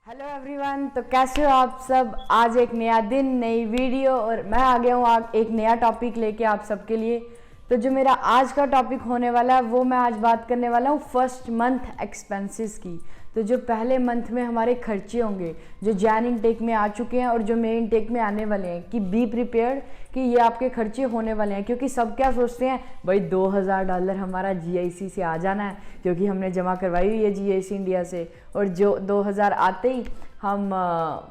Hello everyone, तो कैसे हो आप सब। आज एक नया दिन, नई वीडियो और मैं आ गया हूँ एक नया टॉपिक लेके आप सबके लिए। तो जो मेरा आज का टॉपिक होने वाला है वो मैं आज बात करने वाला हूँ फर्स्ट मंथ एक्सपेंसेस की। तो जो पहले मंथ में हमारे खर्चे होंगे जो जैन इनटेक में आ चुके हैं और जो मई इनटेक में आने वाले हैं, कि बी प्रिपेयर्ड कि ये आपके खर्चे होने वाले हैं। क्योंकि सब क्या सोचते हैं, भाई $2000 हमारा जीआईसी से आ जाना है क्योंकि हमने जमा करवाई हुई है जीआईसी इंडिया से, और जो 2000 आते ही हम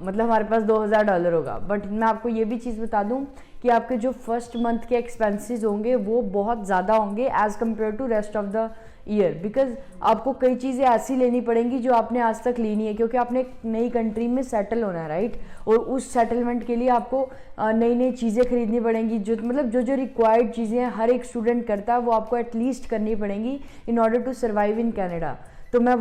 मतलब हमारे पास $2000 होगा। बट मैं आपको ये भी चीज़ बता दूं कि आपके जो फर्स्ट मंथ के एक्सपेंसेस होंगे वो बहुत ज़्यादा होंगे as compare to rest of the year. Because आपको कई चीज़ें ऐसी लेनी पड़ेंगी जो आपने आज तक ली नहीं है, क्योंकि आपने एक नई कंट्री में सेटल होना है, राइट। और उस सेटलमेंट के लिए आपको नई नई चीज़ें खरीदनी पड़ेंगी, जो मतलब जो रिक्वायर्ड चीज़ें हर एक स्टूडेंट करता है वो आपको एटलीस्ट करनी पड़ेंगी in order to survive in Canada. तो मैं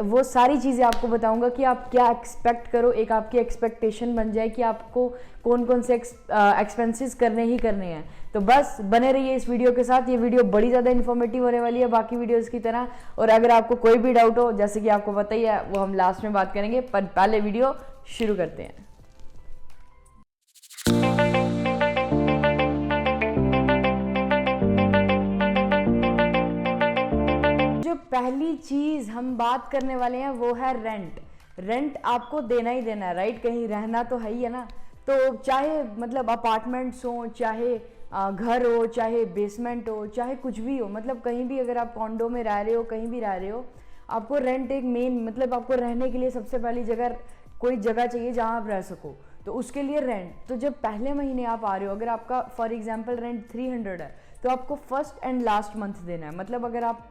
वो सारी चीज़ें आपको बताऊंगा कि आप क्या एक्सपेक्ट करो, एक आपकी एक्सपेक्टेशन बन जाए कि आपको कौन कौन से एक्सपेंसेस करने ही करने हैं। तो बस बने रहिए इस वीडियो के साथ। ये वीडियो बड़ी ज़्यादा इन्फॉर्मेटिव होने वाली है बाकी वीडियोज़ की तरह। और अगर आपको कोई भी डाउट हो, जैसे कि आपको पता ही है, वो हम लास्ट में बात करेंगे, पर पहले वीडियो शुरू करते हैं। जो पहली चीज़ हम बात करने वाले हैं वो है रेंट। रेंट आपको देना ही देना है, राइट। कहीं रहना तो है ही है ना। तो चाहे मतलब अपार्टमेंट्स हो, चाहे घर हो, चाहे बेसमेंट हो, चाहे कुछ भी हो, मतलब कहीं भी अगर आप कॉन्डो में रह रहे हो, कहीं भी रह रहे हो, आपको रेंट एक मेन, मतलब आपको रहने के लिए सबसे पहली जगह कोई जगह चाहिए जहाँ आप रह सको। तो उसके लिए रेंट, तो जब पहले महीने आप आ रहे हो, अगर आपका फॉर एग्जांपल रेंट 300 है, तो आपको फर्स्ट एंड लास्ट मंथ देना है। मतलब अगर आप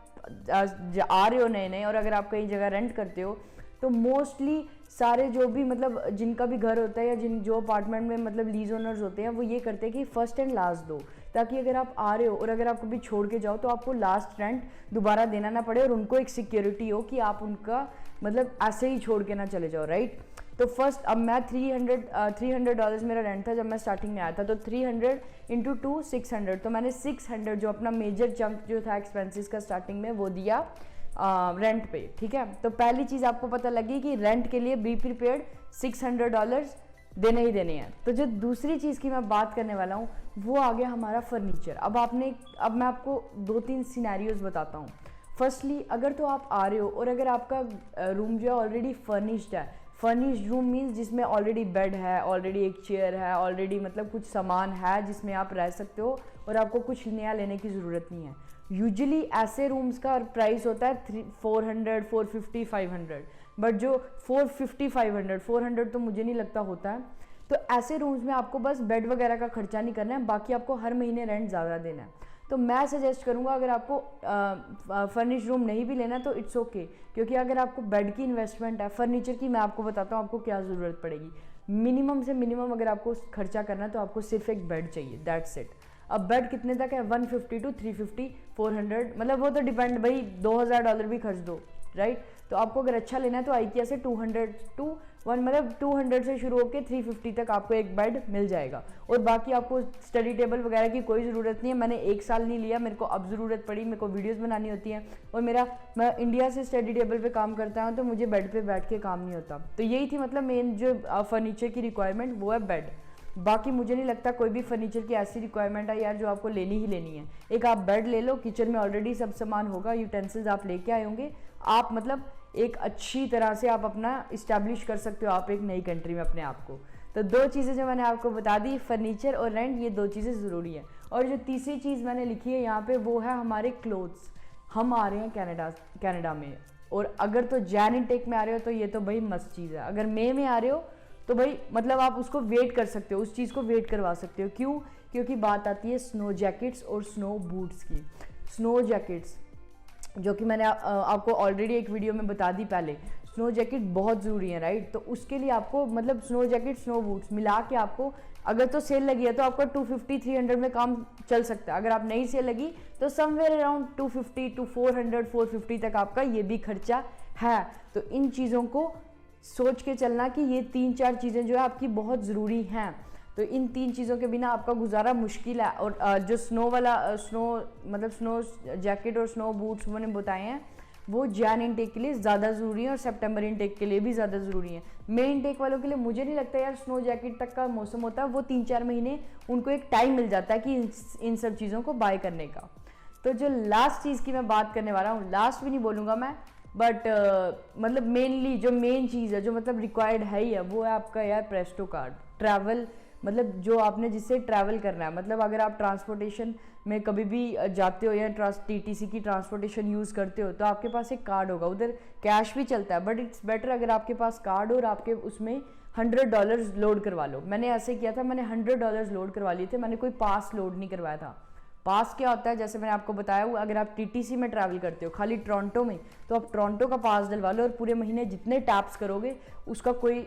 आ रहे हो नए नए और अगर आप कहीं जगह रेंट करते हो, तो मोस्टली सारे जो भी मतलब जिनका भी घर होता है या जो अपार्टमेंट में मतलब लीज ओनर्स होते हैं, वो ये करते हैं कि फर्स्ट एंड लास्ट दो, ताकि अगर आप आ रहे हो और अगर आप कभी छोड़ के जाओ तो आपको लास्ट रेंट दोबारा देना ना पड़े और उनको एक सिक्योरिटी हो कि आप उनका मतलब ऐसे ही छोड़ के ना चले जाओ, राइट। तो फर्स्ट अब मैं $300 मेरा रेंट था जब मैं स्टार्टिंग में आया था। तो 300 इंटू 2 600, तो मैंने 600 जो अपना मेजर चंक जो था एक्सपेंसेस का स्टार्टिंग में वो दिया रेंट पे, ठीक है। तो पहली चीज़ आपको पता लगी कि रेंट के लिए बी प्रिपेयर्ड, $600 देने ही देने हैं। तो जो दूसरी चीज़ की मैं बात करने वाला हूँ वो आ गया हमारा फर्नीचर। अब मैं आपको 2-3 सिनेरियोज बताता हूँ। फर्स्टली, अगर तो आप आ रहे हो और अगर आपका रूम जो है ऑलरेडी फर्निश्ड है, फर्निश्ड रूम मीन्स जिसमें ऑलरेडी बेड है, ऑलरेडी एक चेयर है, ऑलरेडी मतलब कुछ सामान है जिसमें आप रह सकते हो और आपको कुछ नया लेने की ज़रूरत नहीं है। यूजुअली ऐसे रूम्स का प्राइस होता है 400, 450, 500, बट जो 450, 500, 400 तो मुझे नहीं लगता होता है। तो ऐसे रूम्स में आपको बस बेड वगैरह का खर्चा नहीं करना है, बाकी आपको हर महीने रेंट ज़्यादा देना है। तो मैं सजेस्ट करूँगा, अगर आपको फर्निश रूम नहीं भी लेना तो इट्स ओके, क्योंकि अगर आपको बेड की इन्वेस्टमेंट है, फर्नीचर की मैं आपको बताता हूँ आपको क्या ज़रूरत पड़ेगी। मिनिमम से मिनिमम अगर आपको खर्चा करना है तो आपको सिर्फ एक बेड चाहिए, दैट्स इट। अब बेड कितने तक है, 150 to 350, 400, मतलब वो तो डिपेंड, भाई $2000 भी खर्च दो, राइट। तो आपको अगर अच्छा लेना है तो आइकिया से 200 to 1, मतलब 200 से शुरू होकर 350 तक आपको एक बेड मिल जाएगा। और बाकी आपको स्टडी टेबल वगैरह की कोई ज़रूरत नहीं है। मैंने 1 साल नहीं लिया, मेरे को अब ज़रूरत पड़ी, मेरे को वीडियोस बनानी होती हैं और मैं इंडिया से स्टडी टेबल पे काम करता हूँ, तो मुझे बेड पे बैठ के काम नहीं होता। तो यही थी मतलब मेन जो फर्नीचर की रिक्वायरमेंट, वो है बेड। बाकी मुझे नहीं लगता कोई भी फर्नीचर की ऐसी रिक्वायरमेंट है यार जो आपको लेनी ही लेनी है। एक आप बेड ले लो, किचन में ऑलरेडी सब सामान होगा, यूटेंसिल्स आप लेके आए होंगे, आप मतलब एक अच्छी तरह से आप अपना इस्टेब्लिश कर सकते हो आप एक नई कंट्री में अपने आप को। तो 2 चीज़ें जो मैंने आपको बता दी, फर्नीचर और रेंट, ये 2 चीज़ें ज़रूरी है। और जो तीसरी चीज़ मैंने लिखी है यहाँ पे वो है हमारे क्लोथ्स। हम आ रहे हैं कनाडा में, और अगर तो जैन इनटेक में आ रहे हो तो ये तो भाई मस्त चीज़ है। अगर मई में आ रहे हो तो भाई मतलब आप उसको वेट कर सकते हो, उस चीज़ को वेट करवा सकते हो। क्यों? क्योंकि बात आती है स्नो जैकेट्स और स्नो बूट्स की। स्नो जैकेट्स जो कि मैंने आपको ऑलरेडी एक वीडियो में बता दी पहले, स्नो जैकेट बहुत ज़रूरी है, राइट। तो उसके लिए आपको मतलब स्नो जैकेट, स्नो बूट्स मिला के आपको, अगर तो सेल लगी है तो आपका 250, 300 में काम चल सकता है। अगर आप नहीं सेल लगी तो समवेयर अराउंड 250 to 400, 450 तक आपका ये भी खर्चा है। तो इन चीज़ों को सोच के चलना कि ये 3-4 चीज़ें जो है आपकी बहुत ज़रूरी हैं। तो इन 3 चीज़ों के बिना आपका गुजारा मुश्किल है। और जो स्नो जैकेट और स्नो बूट्स मैंने बताए हैं वो जैन इनटेक के लिए ज़्यादा ज़रूरी है और सितंबर इनटेक के लिए भी ज़्यादा ज़रूरी है। मई इनटेक वालों के लिए मुझे नहीं लगता यार स्नो जैकेट तक का मौसम होता है, वो 3-4 महीने उनको एक टाइम मिल जाता है कि इन सब चीज़ों को बाय करने का। तो जो लास्ट चीज़ की मैं बात करने वाला हूँ, लास्ट भी नहीं बोलूँगा मैं, बट मतलब मेनली जो मेन चीज़ है जो मतलब रिक्वायर्ड है ही है, वो है आपका यार प्रेस्टो कार्ड। ट्रैवल मतलब जो आपने जिससे ट्रैवल करना है, मतलब अगर आप ट्रांसपोर्टेशन में कभी भी जाते हो या टीटीसी की ट्रांसपोर्टेशन यूज़ करते हो तो आपके पास एक कार्ड होगा। उधर कैश भी चलता है बट इट्स बेटर अगर आपके पास कार्ड हो और आपके उसमें $100 लोड करवा लो। मैंने ऐसे किया था, मैंने $100 लोड करवा लिए थे, मैंने कोई पास लोड नहीं करवाया था। पास क्या होता है, जैसे मैंने आपको बताया हुआ, अगर आप टीटीसी में ट्रैवल करते हो खाली टोरंटो में, तो आप टोरंटो का पास डलवा लो और पूरे महीने जितने टैप्स करोगे उसका कोई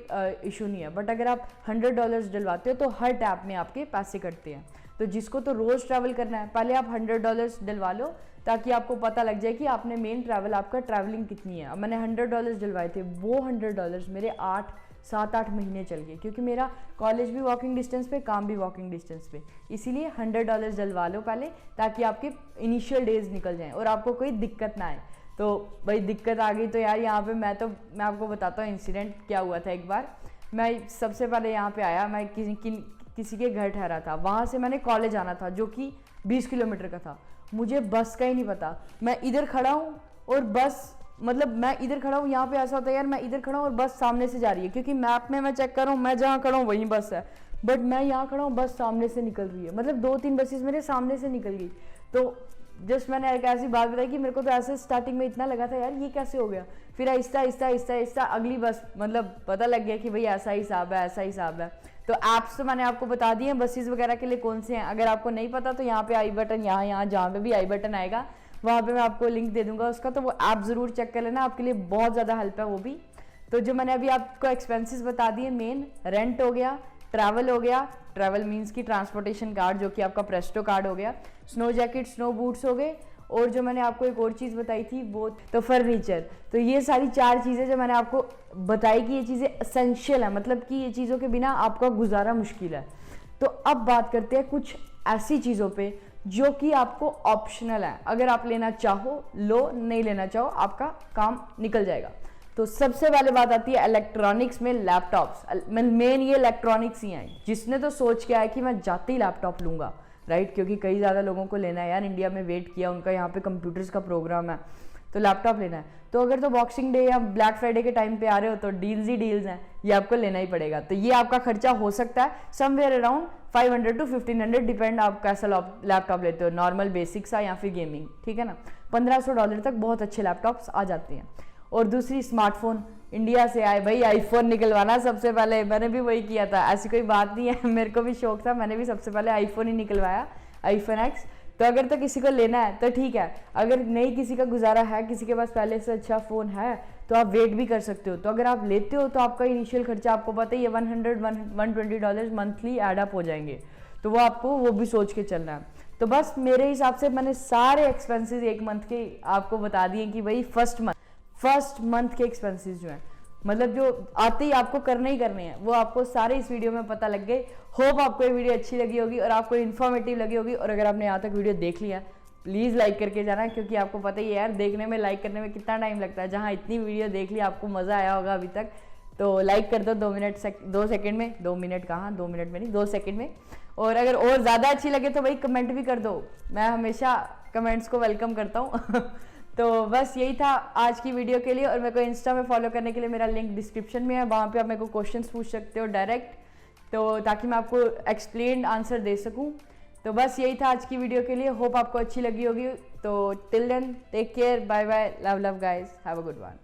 इशू नहीं है। बट अगर आप $100 डलवाते हो तो हर टैप में आपके पैसे कटते हैं। तो जिसको तो रोज़ ट्रैवल करना है, पहले आप $100 डलवा लो ताकि आपको पता लग जाए कि आपने मेन ट्रैवल आपका ट्रैवलिंग कितनी है। अब मैंने $100 डलवाए थे, वो $100 मेरे 7-8 महीने चल गए, क्योंकि मेरा कॉलेज भी वॉकिंग डिस्टेंस पे, काम भी वॉकिंग डिस्टेंस पे। इसीलिए $100 डलवा लो पहले, ताकि आपके इनिशियल डेज निकल जाएं और आपको कोई दिक्कत ना आए। तो भाई दिक्कत आ गई तो यार यहाँ पे मैं आपको बताता हूँ इंसिडेंट क्या हुआ था। एक बार मैं सबसे पहले यहाँ पे आया, मैं किसी के घर ठहरा था, वहाँ से मैंने कॉलेज आना था जो कि 20 किलोमीटर का था। मुझे बस का ही नहीं पता, मैं इधर खड़ा हूँ और बस, मतलब मैं इधर खड़ा हूँ, यहाँ पे ऐसा होता है यार मैं इधर खड़ा हूँ और बस सामने से जा रही है, क्योंकि मैप में मैं चेक कर रहा हूँ मैं जहाँ खड़ा हूँ वहीं बस है, बट मैं यहाँ खड़ा हूँ बस सामने से निकल रही है, मतलब 2-3 बसेस मेरे सामने से निकल गई। तो जस्ट मैंने एक ऐसी बात बताई कि मेरे को तो ऐसे स्टार्टिंग में इतना लगा था यार ये कैसे हो गया, फिर आहिस्ता आहिस्ता आहिस्ता आहिस्ता अगली बस, मतलब पता लग गया कि भाई ऐसा हिसाब है, ऐसा हिसाब है। तो ऐप्स तो मैंने आपको बता दिए हैं बसेस वगैरह के लिए कौन से हैं। अगर आपको नहीं पता तो यहाँ पे आई बटन, यहाँ जहाँ पे भी आई बटन आएगा वहाँ पे मैं आपको लिंक दे दूंगा उसका, तो वो ऐप ज़रूर चेक कर लेना, आपके लिए बहुत ज़्यादा हेल्प है वो भी। तो जो मैंने अभी आपको एक्सपेंसेस बता दिए, मेन रेंट हो गया, ट्रैवल हो गया, ट्रैवल मीन्स की ट्रांसपोर्टेशन कार्ड जो कि आपका प्रेस्टो कार्ड हो गया, स्नो जैकेट, स्नो बूट्स हो गए, और जो मैंने आपको एक और चीज़ बताई थी वो तो फर्नीचर। तो ये सारी 4 चीज़ें जो मैंने आपको बताई कि ये चीज़ें एसेंशियल है, मतलब कि ये चीज़ों के बिना आपका गुजारा मुश्किल है। तो अब बात करते हैं कुछ ऐसी चीज़ों पे जो कि आपको ऑप्शनल है, अगर आप लेना चाहो लो, नहीं लेना चाहो आपका काम निकल जाएगा। तो सबसे पहले बात आती है इलेक्ट्रॉनिक्स में लैपटॉप्स। मेन ये इलेक्ट्रॉनिक्स ही हैं, जिसने तो सोच के आया कि मैं जाते ही लैपटॉप लूँगा, राइट, क्योंकि कई ज़्यादा लोगों को लेना है यार, इंडिया में वेट किया, उनका यहाँ पे कंप्यूटर्स का प्रोग्राम है तो लैपटॉप लेना है। तो अगर तो बॉक्सिंग डे या ब्लैक फ्राइडे के टाइम पे आ रहे हो तो डील्स ही डील्स हैं, ये आपको लेना ही पड़ेगा। तो ये आपका खर्चा हो सकता है समवेयर अराउंड 500 to 1500, डिपेंड आप कैसा लैपटॉप लेते हो, नॉर्मल बेसिक सा या फिर गेमिंग, ठीक है ना। $1500 तक बहुत अच्छे लैपटॉप्स आ जाते हैं। और दूसरी स्मार्टफोन, इंडिया से आए भाई आईफोन निकलवाना सबसे पहले, मैंने भी वही किया था, ऐसी कोई बात नहीं है, मेरे को भी शौक था, मैंने भी सबसे पहले आईफोन ही निकलवाया, आईफोन X। तो अगर तो किसी को लेना है तो ठीक है, अगर नहीं किसी का गुजारा है, किसी के पास पहले से अच्छा फ़ोन है तो आप वेट भी कर सकते हो। तो अगर आप लेते हो तो आपका इनिशियल खर्चा आपको पता ही है $120 मंथली एडअप हो जाएंगे, तो वो आपको वो भी सोच के चलना है। तो बस मेरे हिसाब से मैंने सारे एक्सपेंसेस एक मंथ के आपको बता दिए कि भाई फर्स्ट मंथ के एक्सपेंसेस जो हैं, मतलब जो आते ही आपको करने ही करने हैं, वो आपको सारे इस वीडियो में पता लग गए। होप आपको ये वीडियो अच्छी लगी होगी और आपको इन्फॉर्मेटिव लगी होगी, और अगर आपने यहाँ तक वीडियो देख लिया प्लीज़ लाइक करके जाना, क्योंकि आपको पता ही है यार देखने में, लाइक करने में कितना टाइम लगता है। जहाँ इतनी वीडियो देख ली आपको मज़ा आया होगा अभी तक, तो लाइक कर दो 2 सेकंड में, 2 मिनट कहाँ, 2 मिनट में नहीं 2 सेकंड में। और अगर और ज़्यादा अच्छी लगे तो भाई कमेंट भी कर दो, मैं हमेशा कमेंट्स को वेलकम करता हूँ। तो बस यही था आज की वीडियो के लिए, और मेरे को इंस्टा में फॉलो करने के लिए मेरा लिंक डिस्क्रिप्शन में है, वहाँ पे आप मेरे को क्वेश्चंस पूछ सकते हो डायरेक्ट, तो ताकि मैं आपको एक्सप्लेन्ड आंसर दे सकूँ। तो बस यही था आज की वीडियो के लिए, होप आपको अच्छी लगी होगी। तो till then take care, bye bye, love guys, have a good one.